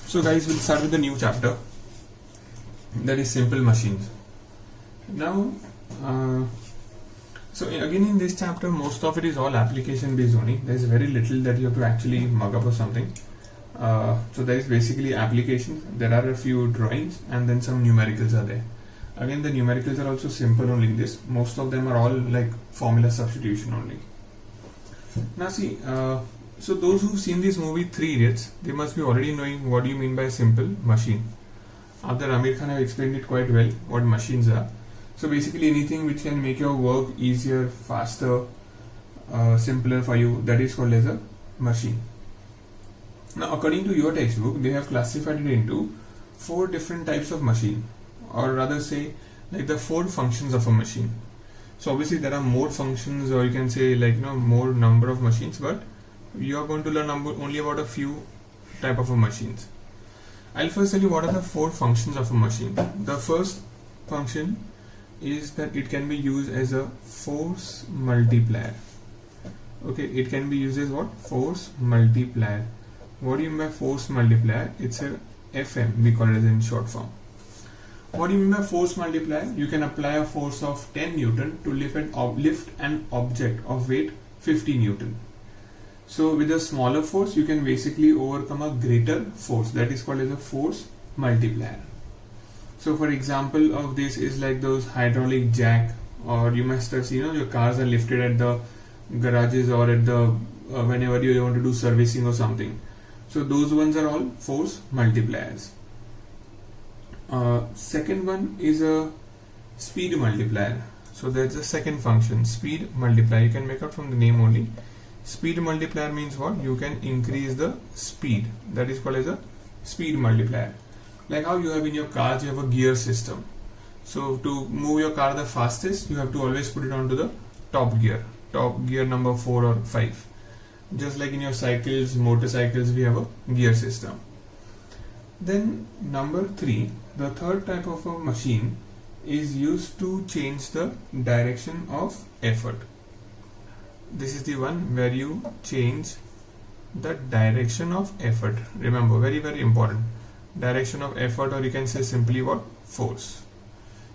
So guys, we'll start with the new chapter, that is simple machines. Now so again in this chapter most of it is all application based only. There is very little that you have to actually mug up or something. So there is basically applications, there are a few drawings and then some numericals are there. Again the numericals are also simple only in this. Most of them are all like formula substitution only. Now see, so those who've seen this movie 3 Idiots, they must be already knowing what do you mean by simple machine. After Amir Khan have explained it quite well what machines are. So basically anything which can make your work easier, faster, simpler for you, that is called as a machine. Now according to your textbook, they have classified it into 4 different types of machine, or rather say like the 4 functions of a machine. So obviously there are more functions, or you can say like more number of machines, but you are going to learn only about a few type of machines. I'll first tell you what are the 4 functions of a machine. The first function is that it can be used as a force multiplier. Okay, it can be used as what? Force multiplier. What do you mean by force multiplier? It's a FM, we call it as in short form. What do you mean by force multiplier? You can apply a force of 10 Newton to lift an object of weight 50 Newton. So with a smaller force you can basically overcome a greater force, that is called as a force multiplier. So for example of this is like those hydraulic jack, or you must have seen your cars are lifted at the garages or at the whenever you want to do servicing or something. So those ones are all force multipliers. Second one is a speed multiplier. So that's the second function, speed multiplier. You can make out from the name only. Speed multiplier means what? You can increase the speed, that is called as a speed multiplier. Like how you have in your cars, you have a gear system. So to move your car the fastest, you have to always put it onto the top gear number 4 or 5. Just like in your cycles, motorcycles, we have a gear system. Then number 3, the third type of a machine is used to change the direction of effort. This is the one where you change the direction of effort. Remember, very very important, direction of effort, or you can say simply what? Force.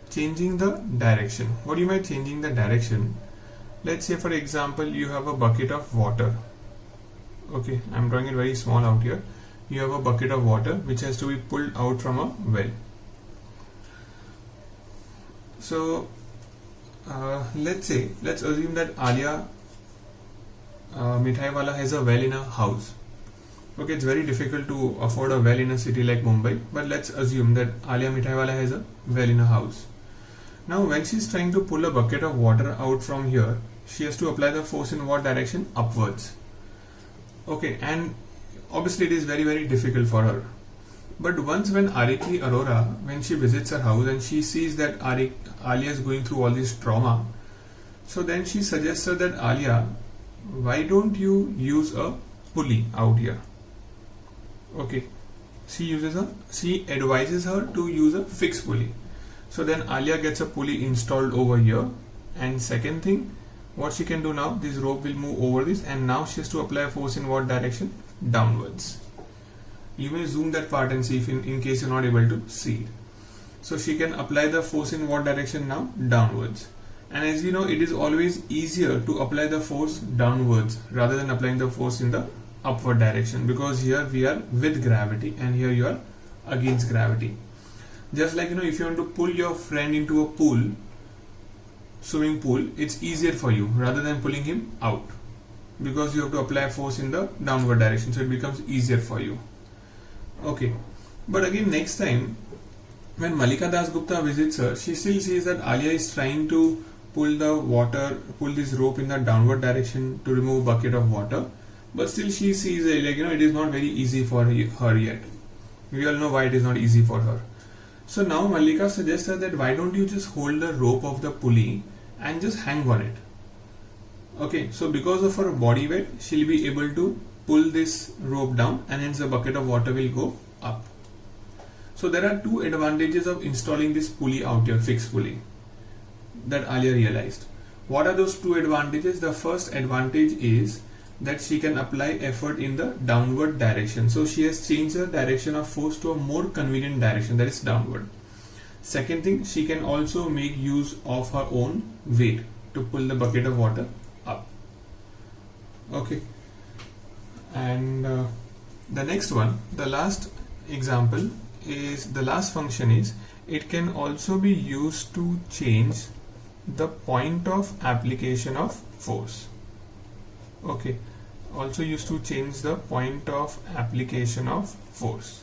Changing the direction. What do you mean by changing the direction? Let's say for example you have a bucket of water. Okay, I'm drawing it very small out here. You have a bucket of water which has to be pulled out from a well. So let's assume that Alia Mithai Wala has a well in a house. Okay, it's very difficult to afford a well in a city like Mumbai, but let's assume that Alia Mithai Wala has a well in a house. Now when she's trying to pull a bucket of water out from here, she has to apply the force in what direction? Upwards. Okay, and obviously it is very very difficult for her. But once when Ariti Arora, when she visits her house and she sees that Alia is going through all this trauma, so then she suggests her that Alia, why don't you use a pulley out here? Okay, she advises her to use a fixed pulley. So then Alia gets a pulley installed over here, and second thing, what she can do now, this rope will move over this, and now she has to apply a force in what direction? Downwards. You may zoom that part and see if in case you're not able to see it. So she can apply the force in what direction now? Downwards. And as we know, it is always easier to apply the force downwards rather than applying the force in the upward direction, because here we are with gravity and here you are against gravity. Just like if you want to pull your friend into a pool, swimming pool, it's easier for you rather than pulling him out, because you have to apply force in the downward direction, so it becomes easier for you. Okay, but again next time when Malika Das Gupta visits her, she still sees that Alia is trying to pull this rope in the downward direction to remove a bucket of water, but still she sees it is not very easy for her yet. We all know why it is not easy for her. So now Malika suggests her that why don't you just hold the rope of the pulley and just hang on it. Okay, so because of her body weight, she'll be able to pull this rope down, and hence the bucket of water will go up. So there are 2 advantages of installing this pulley out here, fixed pulley, that Alia realized. What are those 2 advantages? The first advantage is that she can apply effort in the downward direction. So she has changed the direction of force to a more convenient direction, that is downward. Second thing, she can also make use of her own weight to pull the bucket of water up. Okay, and the next one, the last example is, the last function is, it can also be used to change the point of application of force. Okay, also used to change the point of application of force.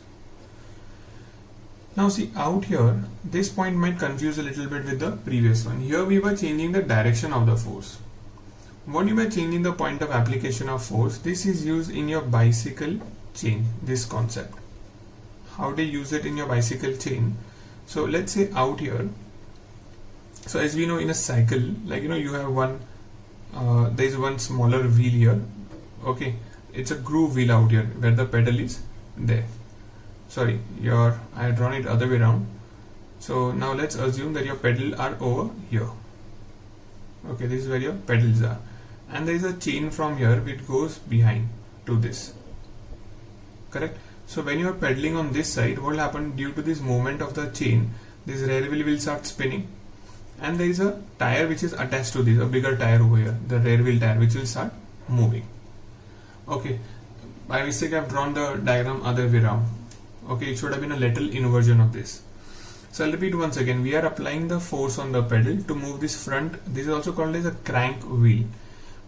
Now see, out here this point might confuse a little bit with the previous one. Here we were changing the direction of the force. What you were changing the point of application of force, this is used in your bicycle chain, this concept. How they use it in your bicycle chain? So let's say out here, so as we know in a cycle, like you have one, there is one smaller wheel here. Okay, it's a groove wheel out here where the pedal is there. Sorry, I had drawn it other way around. So now let's assume that your pedal are over here. Okay, this is where your pedals are, and there is a chain from here which goes behind to this. Correct? So when you are pedaling on this side, what will happen? Due to this movement of the chain, this rear wheel will start spinning, and there is a tire which is attached to this, a bigger tire over here, the rear wheel tire, which will start moving. Okay, by mistake I have drawn the diagram other way around. Okay, it should have been a little inversion of this. So I'll repeat once again. We are applying the force on the pedal to move this front. This is also called as a crank wheel.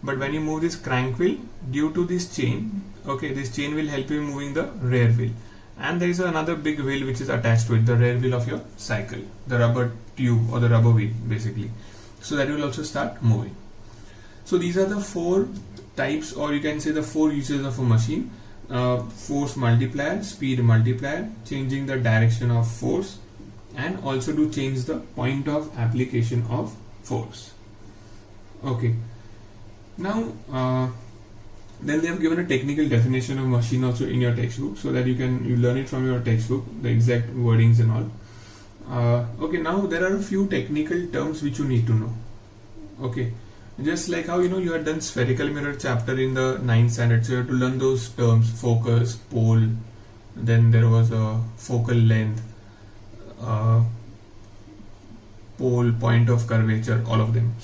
But when you move this crank wheel, due to this chain, okay, this chain will help you moving the rear wheel. And there is another big wheel which is attached to it, the rear wheel of your cycle, the rubber tube or the rubber wheel basically. So that will also start moving. So these are the four types, or you can say the four uses of a machine. Force multiplier, speed multiplier, changing the direction of force, and also to change the point of application of force. Okay, now then they have given a technical definition of machine also in your textbook, so that you learn it from your textbook, the exact wordings and all. Okay, now there are a few technical terms which you need to know. Okay, just like how you had done spherical mirror chapter in the 9th standard, so you have to learn those terms: focus, pole, then there was a focal length, pole, point of curvature, all of them,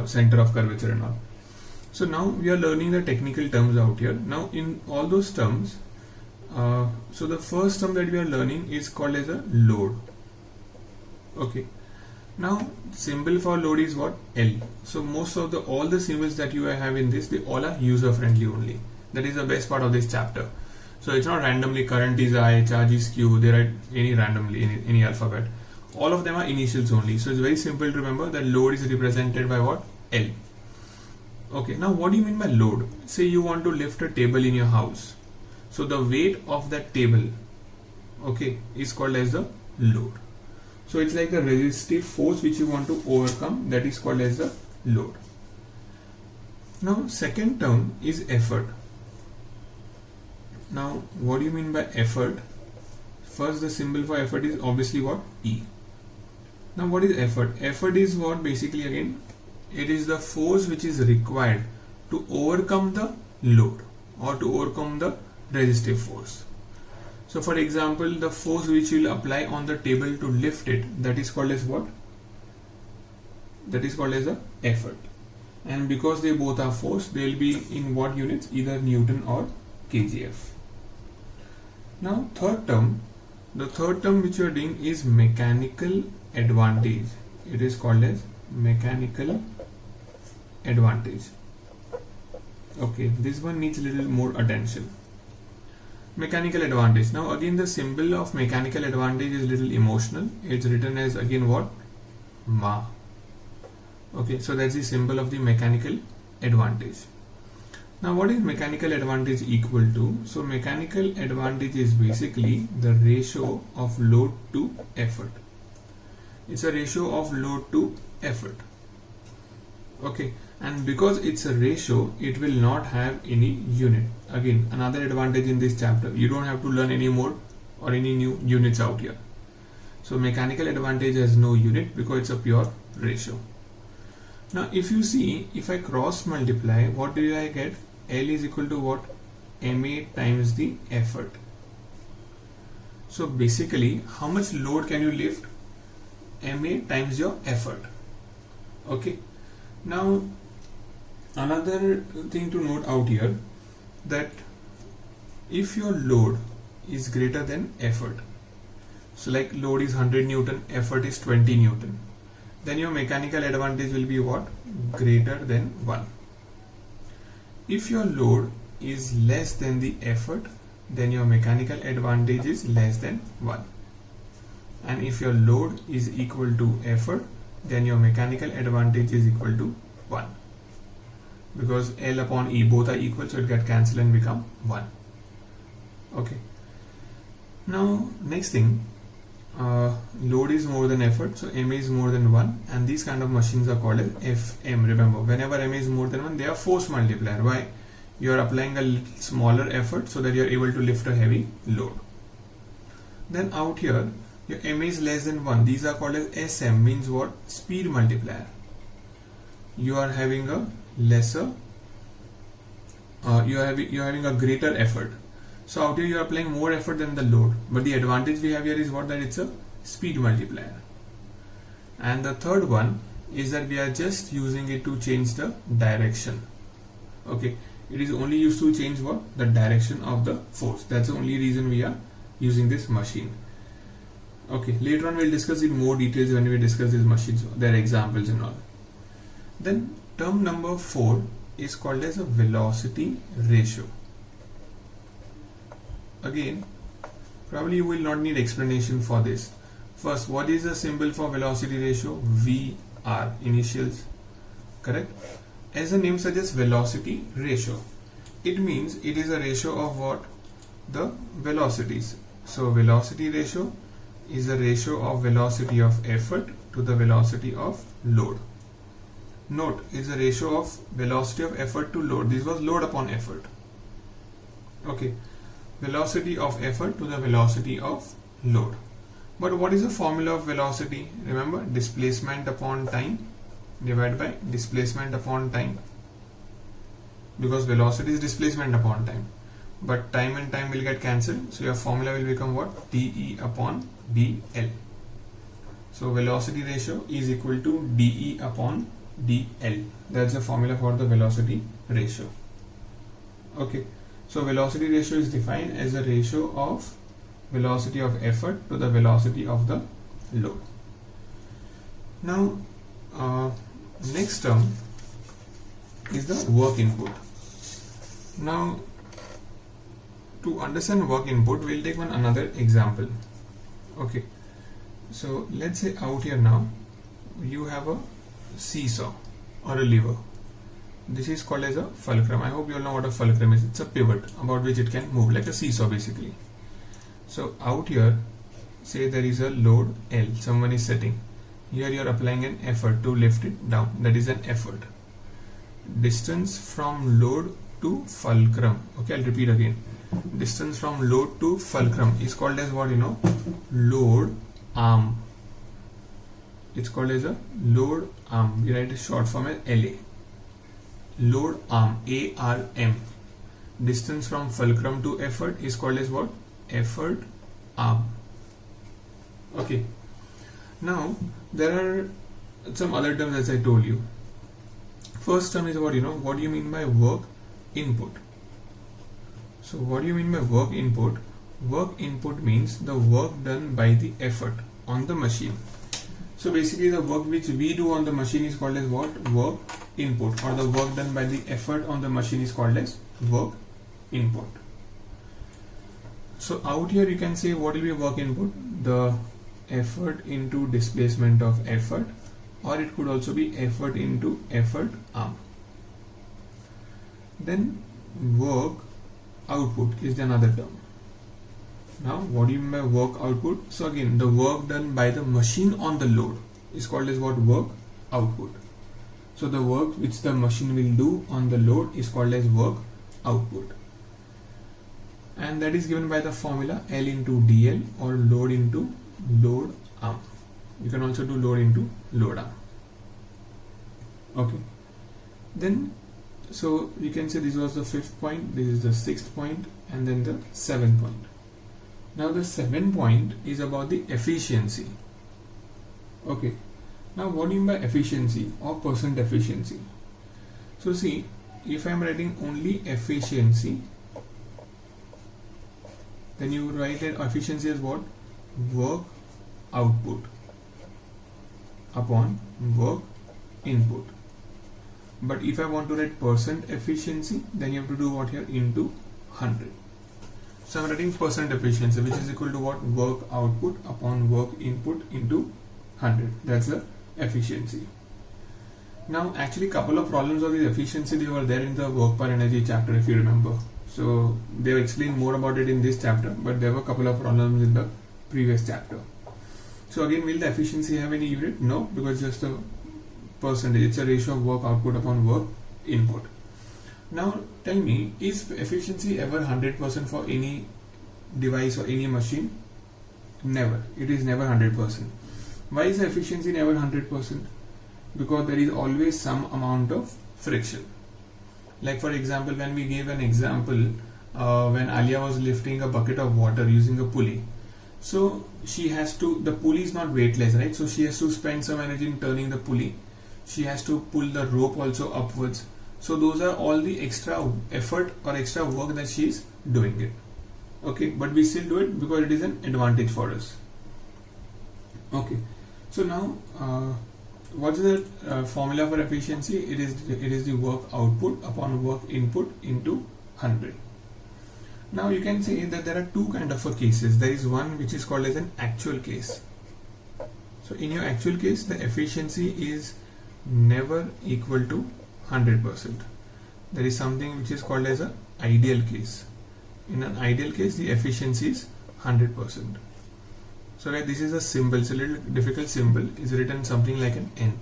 center of curvature and all. So now we are learning the technical terms out here. Now in all those terms, so the first term that we are learning is called as a load. Okay, now symbol for load is what? L. So most of all the symbols that you have in this, they all are user friendly only. That is the best part of this chapter. So it's not randomly current is I, charge is Q, they write any randomly, any alphabet. All of them are initials only. So it's very simple to remember that load is represented by what? L. Okay, now what do you mean by load? Say you want to lift a table in your house. So the weight of that table, okay, is called as the load. So it's like a resistive force which you want to overcome, that is called as the load. Now second term is effort. Now what do you mean by effort? First, the symbol for effort is obviously what? E. Now what is effort? Effort is what? Basically again, it is the force which is required to overcome the load or to overcome the resistive force. So for example, the force which you will apply on the table to lift it, that is called as what? That is called as a effort. And because they both are force, they will be in what units? Either Newton or kgf. Now third term, the third term which you are doing is mechanical advantage. It is called as mechanical advantage. Okay, this one needs a little more attention. Mechanical advantage. Now again, the symbol of mechanical advantage is little emotional. It's written as again what? Ma. Okay, so that's the symbol of the mechanical advantage. Now what is mechanical advantage equal to? So mechanical advantage is basically the ratio of load to effort. It's a ratio of load to effort. Okay, and because it's a ratio, it will not have any unit. Again, another advantage in this chapter, you don't have to learn any more or any new units out here. So mechanical advantage has no unit because it's a pure ratio. Now if you see, if I cross multiply, what do I get? L is equal to what? MA times the effort. So basically, how much load can you lift? MA times your effort. Okay. Now, another thing to note out here, that if your load is greater than effort, so like load is 100 Newton, effort is 20 Newton, then your mechanical advantage will be what? Greater than 1. If your load is less than the effort, then your mechanical advantage is less than 1. And if your load is equal to effort, then your mechanical advantage is equal to 1. Because L upon E both are equal, so it gets cancelled and become 1. Okay. Now next thing, load is more than effort, so MA is more than 1, and these kind of machines are called as FM. Remember, whenever MA is more than 1, they are force multiplier. Why? You are applying a smaller effort so that you are able to lift a heavy load. Then out here, your MA is less than 1. These are called as SM, means what? Speed multiplier. You are having a lesser, you are having a greater effort. So out here you are applying more effort than the load, but the advantage we have here is what? That it's a speed multiplier. And the third one is that we are just using it to change the direction. Okay, it is only used to change what? The direction of the force. That's the only reason we are using this machine. Okay, later on we'll discuss in more details when we discuss these machines, their examples and all. Then term number 4 is called as a velocity ratio. Again, probably you will not need explanation for this. First, what is the symbol for velocity ratio? VR, initials, correct? As the name suggests, velocity ratio. It means it is a ratio of what? The velocities. So velocity ratio is a ratio of velocity of effort to the velocity of load. Note, is a ratio of velocity of effort to load. This was load upon effort. Okay. Velocity of effort to the velocity of load. But what is the formula of velocity? Remember, displacement upon time divided by displacement upon time. Because velocity is displacement upon time. But time and time will get cancelled. So your formula will become what? dE upon dL. So velocity ratio is equal to dE upon dL. That's the formula for the velocity ratio. Okay. So velocity ratio is defined as a ratio of velocity of effort to the velocity of the load. Now, next term is the work input. Now, to understand work input, we'll take another example. Okay. So let's say out here now, you have a seesaw or a lever. This is called as a fulcrum. I hope you all know what a fulcrum is. It's a pivot about which it can move, like a seesaw basically. So out here, say there is a load L, someone is sitting. Here you are applying an effort to lift it down. That is an effort. Distance from load to fulcrum. Okay, I'll repeat again. Distance from load to fulcrum is called as what? Load arm. It's called as a load arm. We write a short form as LA. Load arm, ARM. Distance from fulcrum to effort is called as what? Effort arm. Okay. Now there are some other terms as I told you. First term is what? What do you mean by work input? So what do you mean by work input? Work input means the work done by the effort on the machine. So basically the work which we do on the machine is called as what? Work input, or the work done by the effort on the machine is called as work input. So out here you can say what will be work input? The effort into displacement of effort, or it could also be effort into effort arm. Then work output is another term. Now what do you mean by work output? So again, the work done by the machine on the load is called as what? Work output. So the work which the machine will do on the load is called as work output. And that is given by the formula L into DL, or load into load arm. You can also do load into load arm. Okay. Then So you can say this was the 5th point, this is the 6th point, and then the 7th point. Now the 7th point is about the efficiency. Okay, now what do you mean by efficiency or percent efficiency? So see, if I am writing only efficiency, then you would write that efficiency as what? Work output upon work input. But if I want to write percent efficiency, then you have to do what here? Into 100. So I'm writing percent efficiency, which is equal to what? Work output upon work input into 100. That's the efficiency. Now actually couple of problems of the efficiency, they were there in the work per energy chapter, if you remember. So they have explained more about it in this chapter, but there were a couple of problems in the previous chapter. So again, will the efficiency have any unit? No, because just a percentage, it's a ratio of work output upon work input. Now tell me, is efficiency ever 100% for any device or any machine? Never. It is never 100%. Why is the efficiency never 100%? Because there is always some amount of friction. Like for example, when we gave an example, when Alia was lifting a bucket of water using a pulley. So she has to, the pulley is not weightless, right? So she has to spend some energy in turning the pulley. She has to pull the rope also upwards. So those are all the extra effort or extra work that she is doing it. Okay, but we still do it because it is an advantage for us. Okay, so now what is the formula for efficiency? It is the work output upon work input into 100. Now you can say that there are two kind of cases. There is one which is called as an actual case. So in your actual case, the efficiency is never equal to 100%. There is something which is called as an ideal case. In an ideal case, the efficiency is 100%. So right, this is a symbol, it's a little difficult symbol, is written something like an N.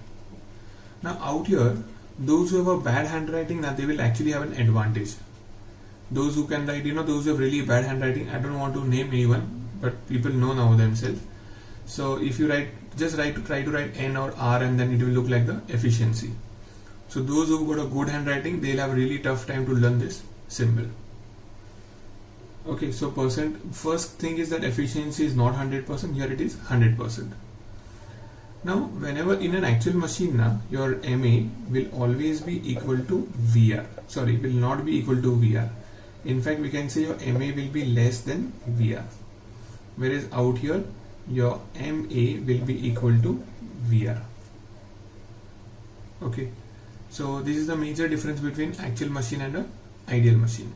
Now out here, those who have a bad handwriting, now they will actually have an advantage. Those who can write, those who have really bad handwriting, I don't want to name anyone, but people know now themselves. So if you write, just try to write N or R, and then it will look like the efficiency. So those who got a good handwriting, they'll have a really tough time to learn this symbol. Okay, so first thing is that efficiency is not 100%, here it is 100%. Now whenever in an actual machine, your MA will always be equal to VR. Sorry, will not be equal to VR. In fact, we can say your MA will be less than VR. Whereas out here, your MA will be equal to VR. Okay, so this is the major difference between actual machine and an ideal machine.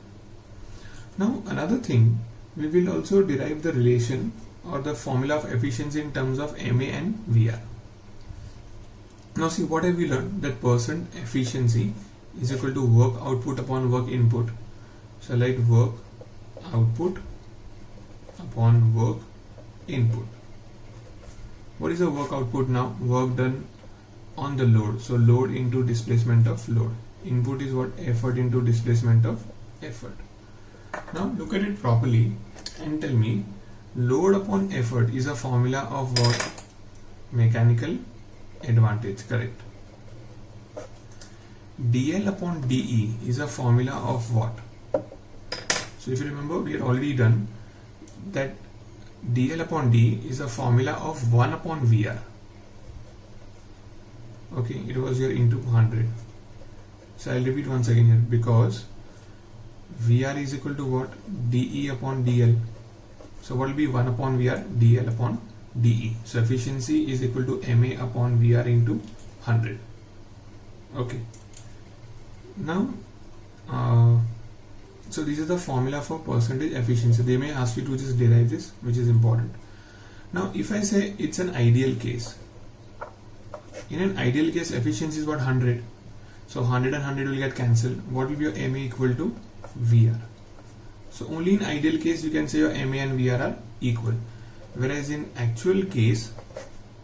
Now another thing, we will also derive the relation or the formula of efficiency in terms of MA and VR. Now see, what have we learned? That percent efficiency is equal to work output upon work input. So like work output upon work input. What is the work output now? Work done on the load. So load into displacement of load. Input is what? Effort into displacement of effort. Now look at it properly and tell me, load upon effort is a formula of what? Mechanical advantage, correct? DL upon DE is a formula of what? So if you remember, we had already done that DL upon D is a formula of 1 upon VR. Okay, it was here into 100. So I'll repeat once again here, because VR is equal to what? DE upon DL. So what will be 1 upon VR? DL upon DE. So efficiency is equal to MA upon VR into 100. Okay. Now, so this is the formula for percentage efficiency. They may ask you to just derive this, which is important. Now, if I say it's an ideal case, in an ideal case, efficiency is what? 100. So 100 and 100 will get cancelled. What will be your MA equal to? VR. So only in ideal case you can say your MA and VR are equal. Whereas in actual case,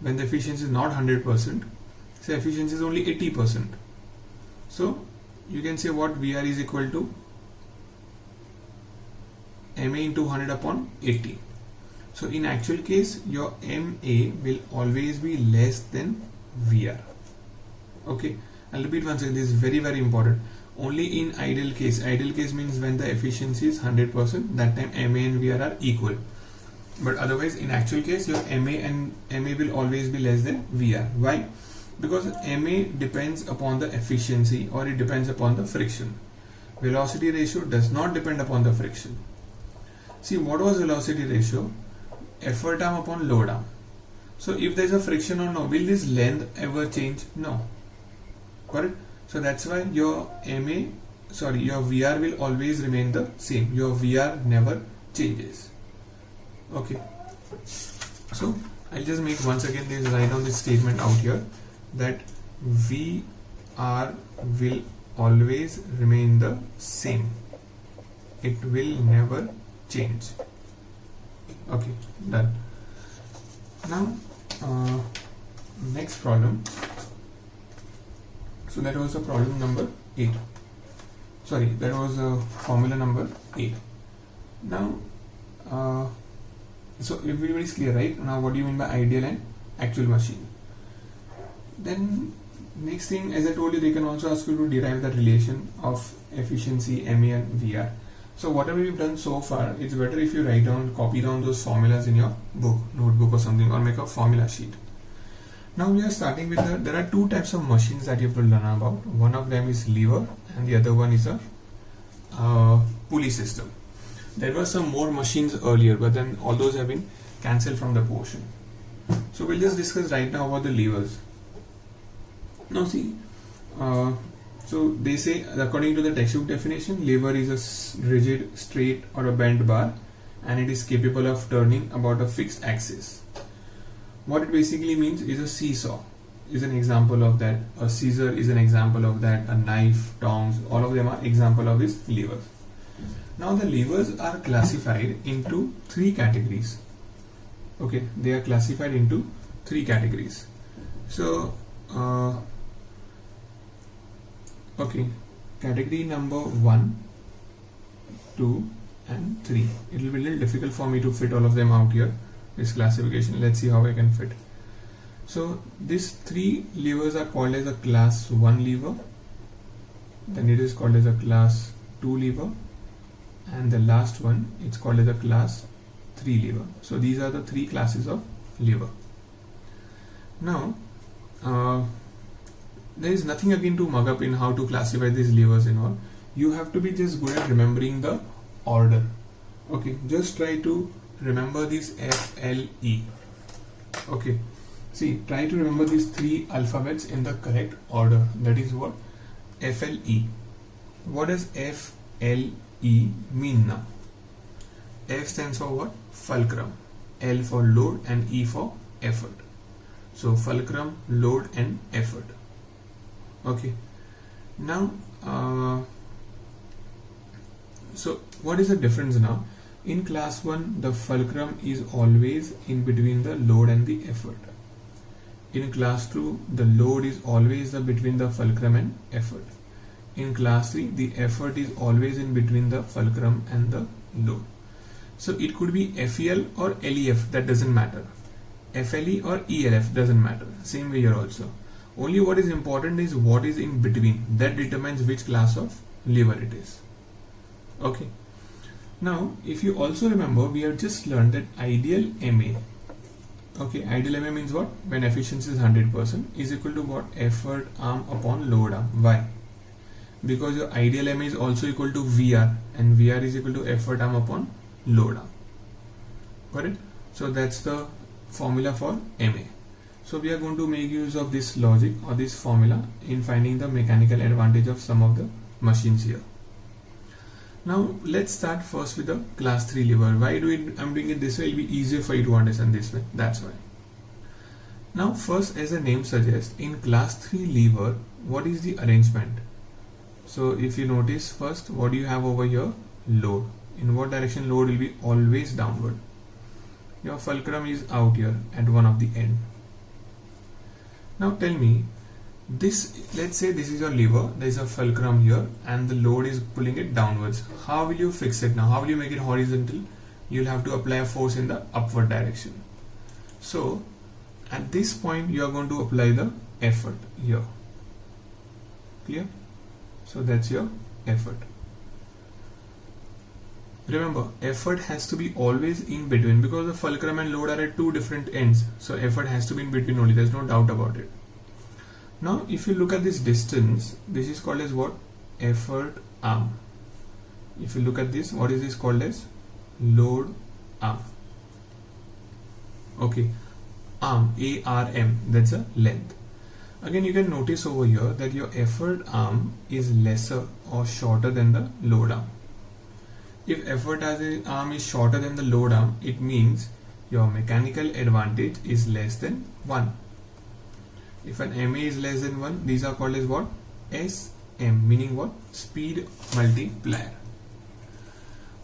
when the efficiency is not 100%, say efficiency is only 80%. So you can say what? VR is equal to MA into 100 upon 80. So in actual case, your MA will always be less than VR. Okay, I'll repeat once again, this is very, very important. Only in ideal case means when the efficiency is 100%, that time MA and VR are equal. But otherwise in actual case your MA will always be less than VR. Why? Because MA depends upon the efficiency, or it depends upon the friction. Velocity ratio does not depend upon the friction. See, what was velocity ratio? Effort arm upon load arm. So if there is a friction or no, will this length ever change? No. Correct? So that's why your VR will always remain the same. Your VR never changes. Okay. So I'll just make once again this, write down this statement out here, that VR will always remain the same. It will never change. Okay, done. Now next problem. So that was a problem number 8. Sorry, that was formula number 8. Now so everybody is clear, right? Now what do you mean by ideal and actual machine? Then next thing, as I told you, they can also ask you to derive the relation of efficiency, MA and VR. So whatever we've done so far, it's better if you write down, copy down those formulas in your book, notebook or something, or make a formula sheet. Now we are starting with there are two types of machines that you have to learn about. One of them is lever and the other one is a pulley system. There were some more machines earlier, but then all those have been cancelled from the portion. So we'll just discuss right now about the levers. Now see, so they say, according to the textbook definition, lever is a rigid, straight or a bent bar, and it is capable of turning about a fixed axis. What it basically means is a seesaw is an example of that, a scissor is an example of that, a knife, tongs, all of them are example of this levers. Now the levers are classified into 3 categories. Okay, they are classified into 3 categories. So okay, category number 1, 2 and 3. It will be a little difficult for me to fit all of them out here, this classification. Let's see how I can fit. So these 3 levers are called as a class 1 lever, then it is called as a class 2 lever, and the last one it's called as a class 3 lever. So these are the 3 classes of lever. Now there is nothing again to mug up in how to classify these levers and all. You have to be just good at remembering the order. Okay, just try to remember this FLE. Okay, see, try to remember these 3 alphabets in the correct order. That is what FLE. What does FLE mean now? F stands for what? Fulcrum. L for load and E for effort. So fulcrum, load and effort. Okay. Now so what is the difference now? In class 1, the fulcrum is always in between the load and the effort. In class 2, the load is always between the fulcrum and effort. In class 3, the effort is always in between the fulcrum and the load. So it could be FEL or LEF, that doesn't matter. FLE or ELF doesn't matter. Same way here also. Only what is important is what is in between. That determines which class of lever it is. Okay. Now, if you also remember, we have just learned that ideal MA. Okay, ideal MA means what? When efficiency is 100% is equal to what? Effort arm upon load arm. Why? Because your ideal MA is also equal to VR, and VR is equal to effort arm upon load arm. Got it? So that's the formula for MA. So we are going to make use of this logic or this formula in finding the mechanical advantage of some of the machines here. Now let's start first with the class 3 lever. Why I'm doing it this way? It will be easier for you to understand this way. That's why. Now first, as the name suggests, in class 3 lever, what is the arrangement? So if you notice first, what do you have over here? Load. In what direction load will be? Always downward. Your fulcrum is out here at one of the end. Now tell me, this, let's say this is your lever, there is a fulcrum here and the load is pulling it downwards. How will you fix it now? How will you make it horizontal? You'll have to apply a force in the upward direction. So at this point you are going to apply the effort here. Clear? So that's your effort. Remember, effort has to be always in between because the fulcrum and load are at two different ends. So effort has to be in between only. There's no doubt about it. Now, if you look at this distance, this is called as what? Effort arm. If you look at this, what is this called as? Load arm. Okay, arm, ARM, that's a length. Again, you can notice over here that your effort arm is lesser or shorter than the load arm. If effort arm is shorter than the load arm, it means your mechanical advantage is less than 1. If an MA is less than 1, these are called as what? SM, meaning what? Speed multiplier.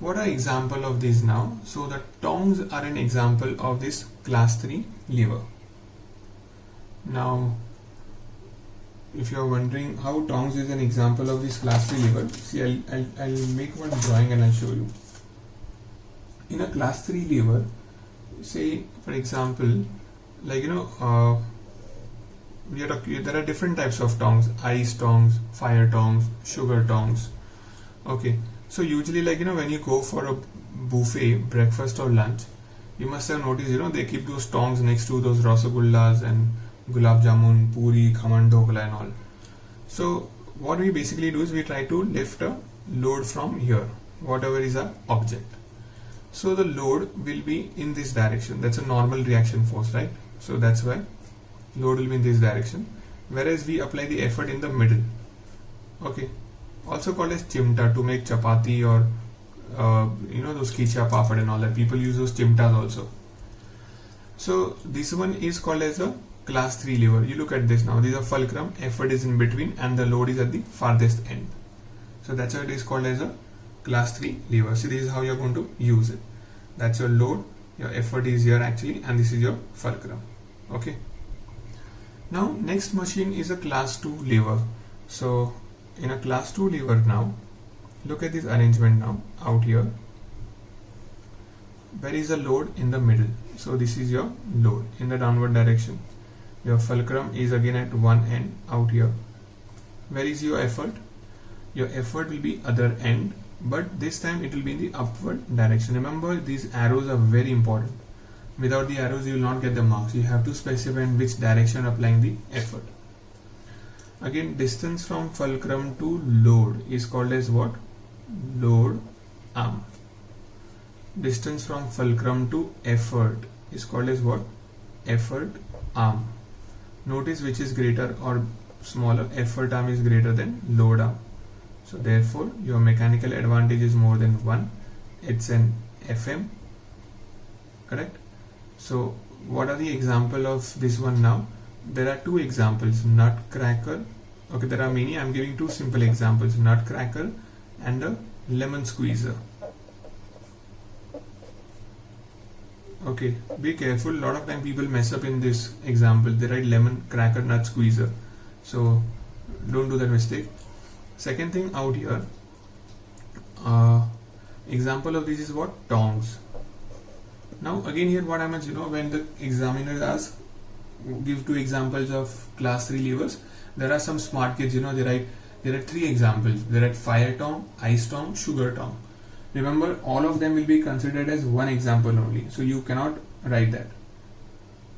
What are example of these now? So the tongs are an example of this class 3 lever. Now, if you are wondering how tongs is an example of this class 3 lever, see, I'll make one drawing and I'll show you. In a class 3 lever, say for example, like there are different types of tongs: ice tongs, fire tongs, sugar tongs. Okay, so usually when you go for a buffet, breakfast or lunch, you must have noticed they keep those tongs next to those rasagullas and gulab jamun, puri, khaman, dhokla and all. So what we basically do is we try to lift a load from here, whatever is our object. So the load will be in this direction. That's a normal reaction force, right? So that's why load will be in this direction, whereas we apply the effort in the middle. Okay, also called as chimta to make chapati or those kicha papad and all that. People use those chimtas also. So this one is called as a class 3 lever. You look at this now. These are fulcrum, effort is in between and the load is at the farthest end. So that's why it is called as a class 3 lever. See, this is how you're going to use it. That's your load, your effort is here actually, and this is your fulcrum. Okay. Now next machine is a class 2 lever. So in a class 2 lever now, look at this arrangement now out here. Where is the load? In the middle. So this is your load in the downward direction. Your fulcrum is again at one end out here. Where is your effort? Your effort will be other end, but this time it will be in the upward direction. Remember, these arrows are very important. Without the arrows you will not get the marks. You have to specify in which direction applying the effort. Again, distance from fulcrum to load is called as what? Load arm. Distance from fulcrum to effort is called as what? Effort arm. Notice which is greater or smaller. Effort arm is greater than load arm. So therefore your mechanical advantage is more than 1. It's an FM. Correct? So what are the example of this one now? There are two examples, nutcracker. Okay, there are many. I'm giving two simple examples, nutcracker and a lemon squeezer. Okay, be careful. A lot of time people mess up in this example. They write lemon cracker nut squeezer. So don't do that mistake. Second thing out here, example of this is what? Tongs. Now again here what happens, when the examiners ask, give two examples of class 3 levers, there are some smart kids, they write, there are 3 examples. They write fire tong, ice tong, sugar tong. Remember, all of them will be considered as one example only. So you cannot write that.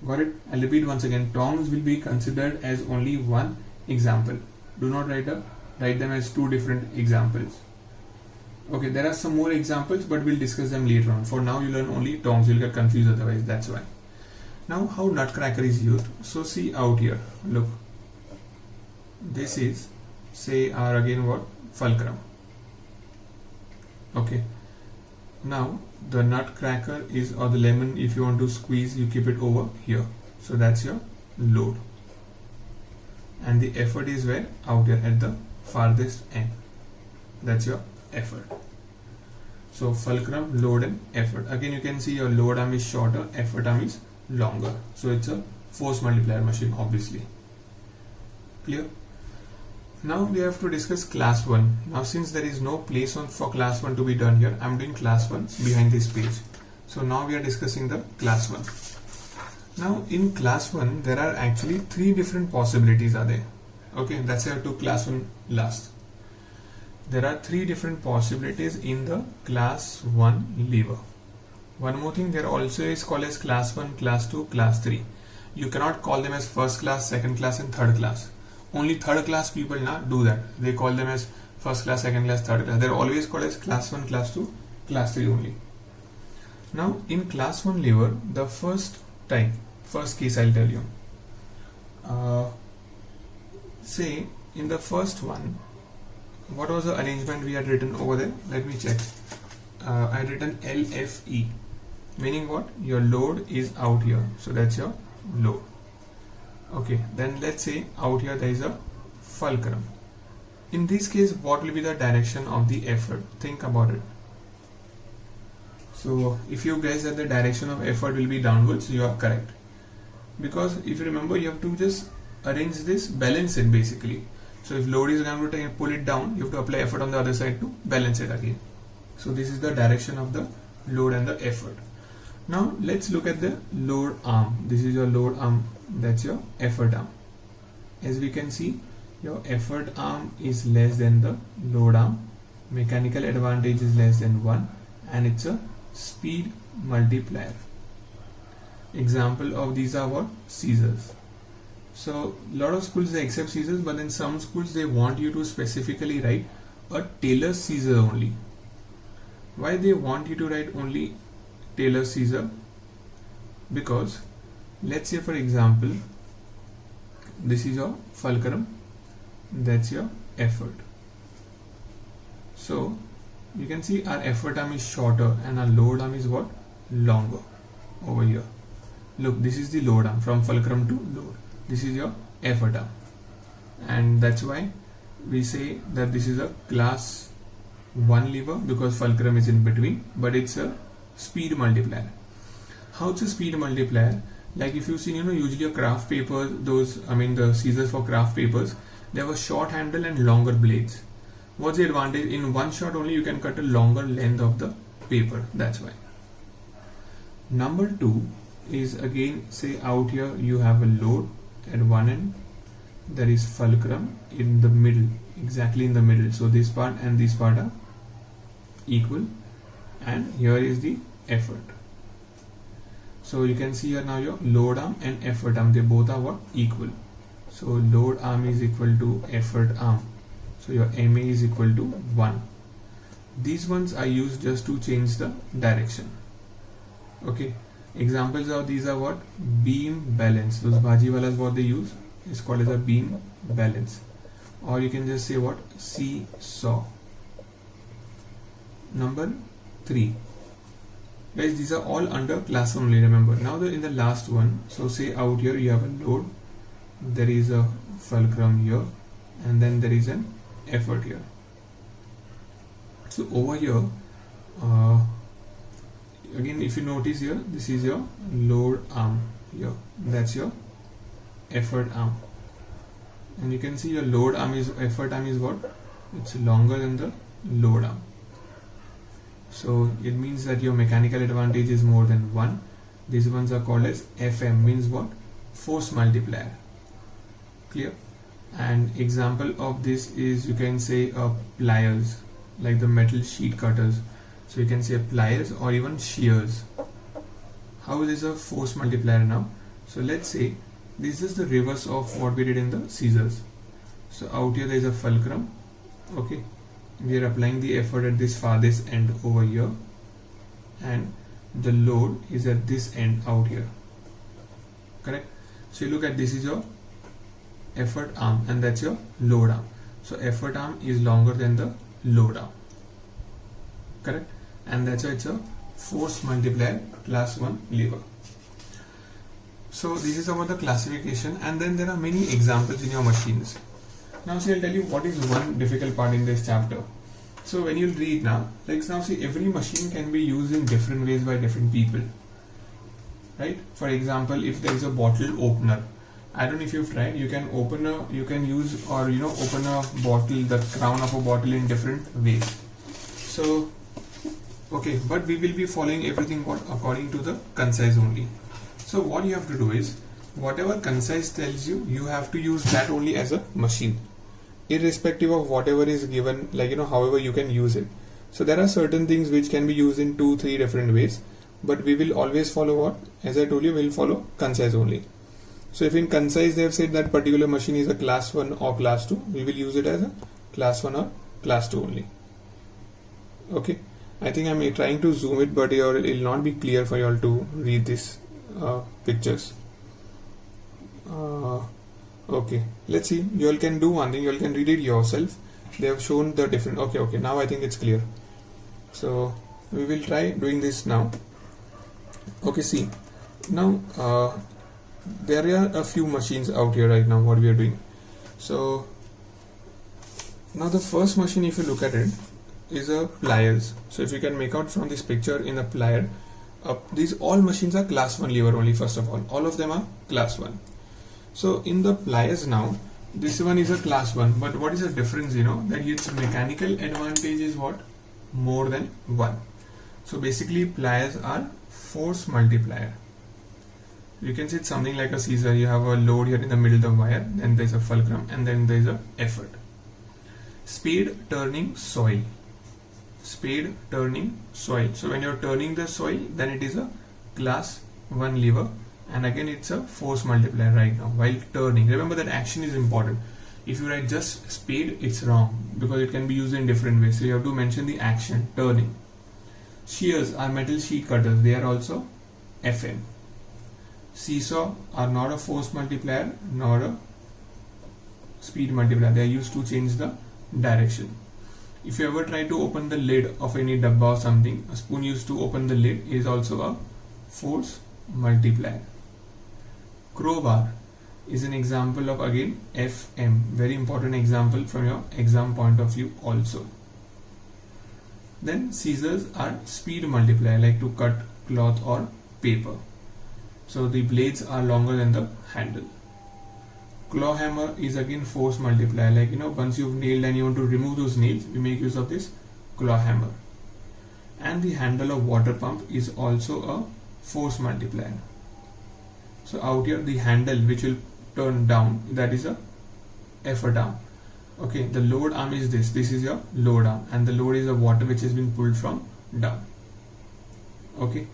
Got it? I'll repeat once again. Tongs will be considered as only one example. Do not write them as 2 different examples. Okay, there are some more examples, but we'll discuss them later on. For now, you learn only tongs. You'll get confused otherwise. That's why. Now, how nutcracker is used. So see out here. Look. This is, say, our again what? Fulcrum. Okay. Now, the nutcracker is, or the lemon, if you want to squeeze, you keep it over here. So that's your load. And the effort is where? Out here at the farthest end. That's your effort. So fulcrum, load and effort. Again you can see your load arm is shorter, effort arm is longer. So it's a force multiplier machine obviously. Clear? Now we have to discuss class 1. Now since there is no place for class 1 to be done here, I am doing class 1 behind this page. So now we are discussing the class 1. Now in class 1 there are actually 3 different possibilities are there. Okay, that's why I took class 1 last. there are three different possibilities in the class 1 lever. One more thing, there also is called as class 1, class 2, class 3. You cannot call them as first class, second class and third class. Only third class people now do that. They call them as first class, second class, third class. They're always called as class 1, class 2, class 3 only. Now in class 1 lever, the first case I'll tell you. Say in the first one, what was the arrangement we had written over there? Let me check. I had written LFE, meaning what? Your load is out here, so that's your load. Okay, then let's say out here there is a fulcrum. In this case, what will be the direction of the effort? Think about it. So if you guess that the direction of effort will be downwards, you are correct. Because if you remember, you have to just arrange this, balance it basically. So if load is going to pull it down, you have to apply effort on the other side to balance it again. So this is the direction of the load and the effort. Now let's look at the load arm. This is your load arm, that's your effort arm. As we can see, your effort arm is less than the load arm. Mechanical advantage is less than 1, and it's a speed multiplier. Example of these are what? Scissors. So a lot of schools they accept scissors, but in some schools they want you to specifically write a Taylor scissor only. Why they want you to write only Taylor scissor? Because let's say for example, this is your fulcrum, that's your effort. So you can see our effort arm is shorter and our load arm is what? Longer over here. Look, this is the load arm from fulcrum to load. This is your effort arm, and that's why we say that this is a class 1 lever, because fulcrum is in between, but it's a speed multiplier. How it's a speed multiplier? Like if you've seen, usually a craft paper, the scissors for craft papers, they have a short handle and longer blades. What's the advantage? In one shot only you can cut a longer length of the paper, that's why. Number 2 is again, say out here you have a load at one end, there is fulcrum in the middle, exactly in the middle, so this part and this part are equal, and here is the effort. So you can see here now your load arm and effort arm, they both are what? Equal. So load arm is equal to effort arm, so your MA is equal to 1. These ones I use just to change the direction. Okay, examples of these are what? Beam balance. Those bhajiwalas, what they use is called as a beam balance, or you can just say what? Seesaw. Number 3, guys, these are all under class only, remember. Now in the last one, so say out here you have a load, there is a fulcrum here, and then there is an effort here. So over here, again if you notice here, this is your load arm here, that's your effort arm, and you can see your load arm is, effort arm is what? It's longer than the load arm. So it means that your mechanical advantage is more than 1. These ones are called as FM, means what? Force multiplier. Clear? And example of this is, you can say pliers, like the metal sheet cutters. So you can say pliers or even shears. How is this a force multiplier now? So let's say this is the reverse of what we did in the scissors. So out here there is a fulcrum. Okay, we are applying the effort at this farthest end over here, and the load is at this end out here. Correct? So you look at, this is your effort arm and that's your load arm. So effort arm is longer than the load arm. Correct? And that's why it's a force multiplier, class 1 lever. So this is about the classification, and then there are many examples in your machines. Now see, I'll tell you what is one difficult part in this chapter. So when you read now, like now see, every machine can be used in different ways by different people, right? For example, if there is a bottle opener, I don't know if you've tried, you can open a, you can use or open a bottle, the crown of a bottle in different ways. So okay, but we will be following everything according to the concise only. So what you have to do is, whatever concise tells you, you have to use that only as a machine. irrespective of whatever is given, like however you can use it. So there are certain things which can be used in 2-3 different ways, but we will always follow what, as I told you, we'll follow concise only. So if in concise they have said that particular machine is a class 1 or class 2, we will use it as a class 1 or class 2 only. Okay, I think I'm trying to zoom it, but it will not be clear for you all to read these pictures. Okay, let's see. You all can do one thing, you all can read it yourself. They have shown the different. Okay, now I think it's clear. So we will try doing this now. Okay, see, now there are a few machines out here right now, what we are doing. So now the first machine, if you look at it, is a pliers. So if you can make out from this picture in a plier, these all machines are class 1 lever only. First of all of them are class 1. So in the pliers now, this one is a class 1, but what is the difference? That its mechanical advantage is what? More than 1. So basically pliers are force multiplier. You can say it's something like a scissor. You have a load here in the middle of the wire, then there's a fulcrum, and then there's a effort. Spade turning soil. Spade turning soil. So when you're turning the soil, then it is a class 1 lever, and again it's a force multiplier right now while turning. Remember that action is important. If you write just spade, it's wrong because it can be used in different ways. So you have to mention the action, turning. Shears are metal sheet cutters. They are also FN. Seesaw are not a force multiplier nor a speed multiplier. They are used to change the direction. If you ever try to open the lid of any dabba or something, a spoon used to open the lid is also a force multiplier. Crowbar is an example of, again, FM. Very important example from your exam point of view also. Then scissors are speed multiplier, like to cut cloth or paper. So the blades are longer than the handle. Claw hammer is again force multiplier, like once you've nailed and you want to remove those nails, we make use of this claw hammer. And the handle of water pump is also a force multiplier. So out here the handle which will turn down, that is a effort arm. Okay, the load arm is this is your load arm, and the load is the water which has been pulled from down. Okay,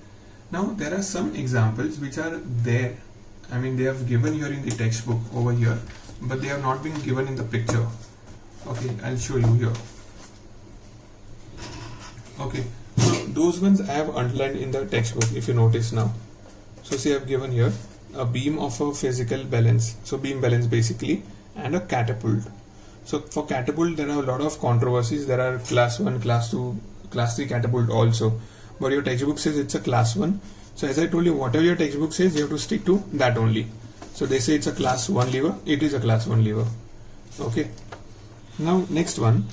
now there are some examples which are there. I mean, they have given here in the textbook over here, but they have not been given in the picture. Okay, I'll show you here. Okay, so those ones I have underlined in the textbook, if you notice now. So see, I have given here a beam of a physical balance, so beam balance basically, and a catapult. So for catapult there are a lot of controversies. There are class 1, class 2, class 3 catapult also, but your textbook says it's a class 1. So as I told you, whatever your textbook says, you have to stick to that only. So they say it's a class 1 lever, it is a class 1 lever. Okay, now next one,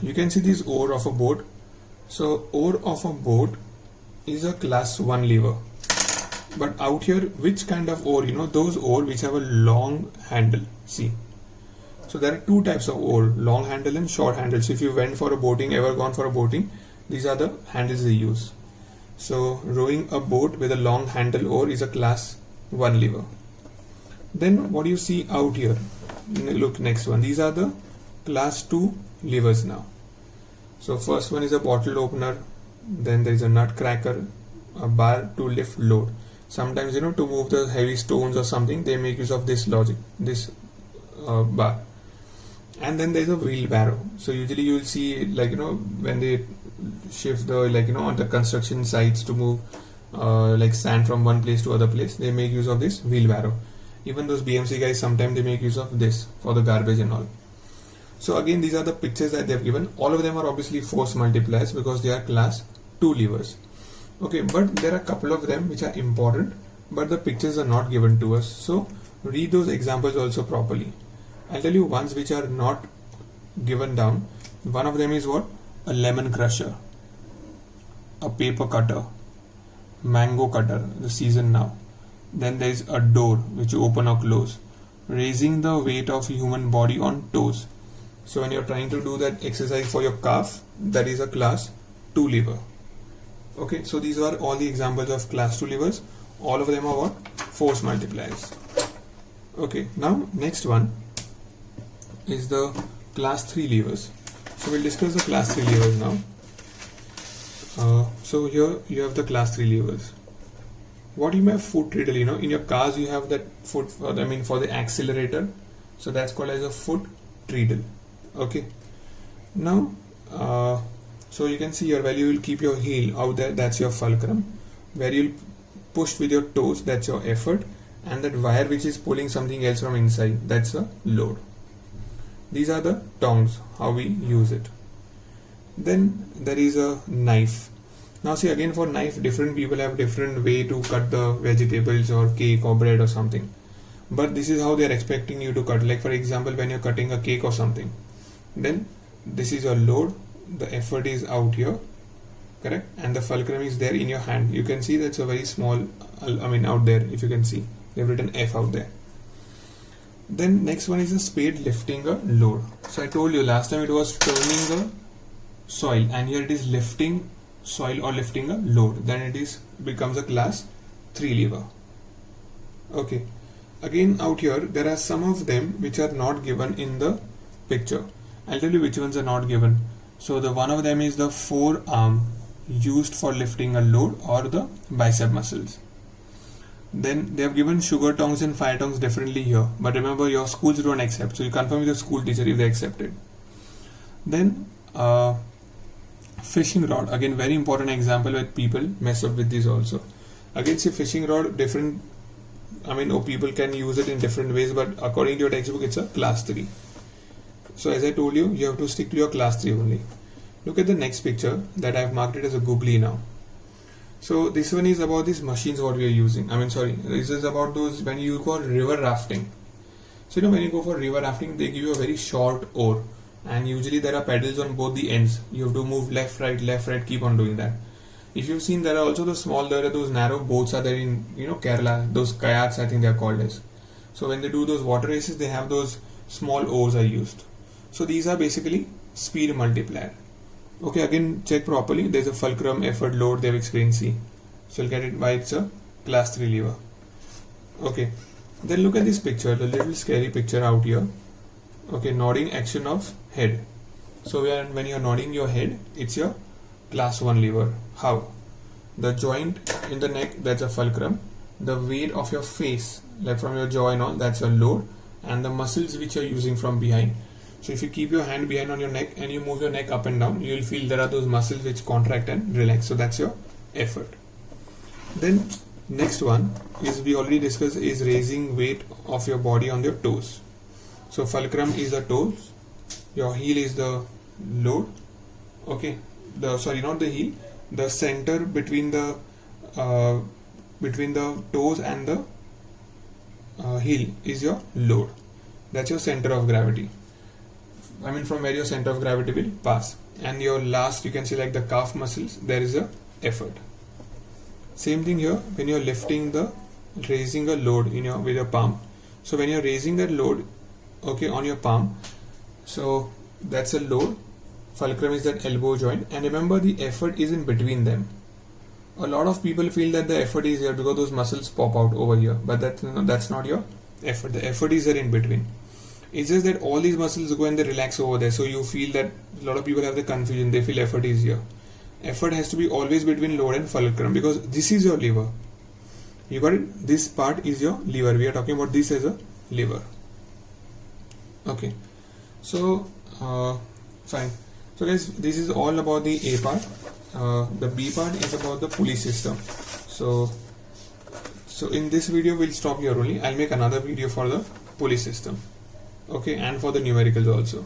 you can see this oar of a boat. So oar of a boat is a class 1 lever. But out here, which kind of oar? Those oar which have a long handle. See, so there are two types of oar, long handle and short handle. So if you went for a boating, ever gone for a boating, these are the handles they use. So rowing a boat with a long handle oar is a class 1 lever. Then what do you see out here? Look, next one. These are the class 2 levers now. So first one is a bottle opener. Then there is a nut cracker, a bar to lift load. Sometimes to move the heavy stones or something, they make use of this logic, this bar. And then there is a wheelbarrow. So usually you will see, like when they shift the, on the construction sites to move like sand from one place to other place, they make use of this wheelbarrow. Even those BMC guys, sometimes they make use of this for the garbage and all. So again, these are the pictures that they have given. All of them are obviously force multipliers because they are class 2 levers. Okay, but there are a couple of them which are important, but the pictures are not given to us. So read those examples also properly. I'll tell you ones which are not given down. One of them is what? A lemon crusher, a paper cutter, mango cutter, the season now. Then there is a door which you open or close, raising the weight of human body on toes. So when you're trying to do that exercise for your calf, that is a class 2 lever. Okay, so these are all the examples of class 2 levers. All of them are what? Force multipliers. Okay, now next one is the class 3 levers. So we'll discuss the class 3 levers now. So here you have the class 3 levers. What you may have foot treadle, in your cars you have that foot for the accelerator, so that's called as a foot treadle. Okay, now so you can see here where you will keep your heel out there, that's your fulcrum. Where you'll push with your toes, that's your effort, and that wire which is pulling something else from inside, that's a load. These are the tongs, how we use it. Then there is a knife. Now see, again for knife, different people have different way to cut the vegetables or cake or bread or something, but this is how they are expecting you to cut. Like for example, when you're cutting a cake or something, then this is your load, the effort is out here, correct, and the fulcrum is there in your hand. You can see that's a very small, out there, if you can see they've written F out there. Then next one is a spade lifting a load. So I told you last time it was turning the soil, and here it is lifting soil or lifting a load. Then it becomes a class 3 lever. Okay, again out here there are some of them which are not given in the picture. I'll tell you which ones are not given. So the one of them is the forearm used for lifting a load or the bicep muscles. Then they have given sugar tongs and fire tongs differently here, but remember your schools don't accept, so you confirm with your school teacher if they accept it. Then fishing rod, again very important example where people mess up with this also. Again see, fishing rod different, or people can use it in different ways, but according to your textbook it's a class 3. So as I told you, you have to stick to your class 3 only. Look at the next picture that I have marked it as a googly now. So this one is about these machines what we are using. This is about those when you go river rafting. So when you go for river rafting, they give you a very short oar, and usually there are pedals on both the ends. You have to move left, right, keep on doing that. If you've seen, there are also those narrow boats are there in Kerala, those kayaks I think they are called as. So when they do those water races, they have those small oars are used. So these are basically speed multiplier. Okay, again check properly, there's a fulcrum, effort, load, they've explained C. So you'll get it why it's a class 3 lever. Okay, then look at this picture, the little scary picture out here. Okay, nodding action of head. So when you're nodding your head, it's your class 1 lever. How? The joint in the neck, that's a fulcrum. The weight of your face, like from your jaw and all, that's a load. And the muscles which you're using from behind. So if you keep your hand behind on your neck and you move your neck up and down, you will feel there are those muscles which contract and relax. So that's your effort. Then next one is, we already discussed, is raising weight of your body on your toes. So fulcrum is the toes, your heel is the load. Okay, not the heel, the center between the toes and the heel is your load. That's your center of gravity. From where your center of gravity will pass. And your last, you can see like the calf muscles, there is a effort. Same thing here when you're raising a load with your palm. So when you're raising that load, okay, on your palm, so that's a load. Fulcrum is that elbow joint, and remember the effort is in between them. A lot of people feel that the effort is here because those muscles pop out over here, but that's not your effort. The effort is there in between. It's just that all these muscles go and they relax over there, so you feel that a lot of people have the confusion, they feel effort is here. Effort has to be always between load and fulcrum, because this is your lever. You got it? This part is your lever. We are talking about this as a lever. Okay, so fine. So guys, this is all about the A part. The B part is about the pulley system. So in this video we'll stop here only. I'll make another video for the pulley system. Okay, and for the numericals also.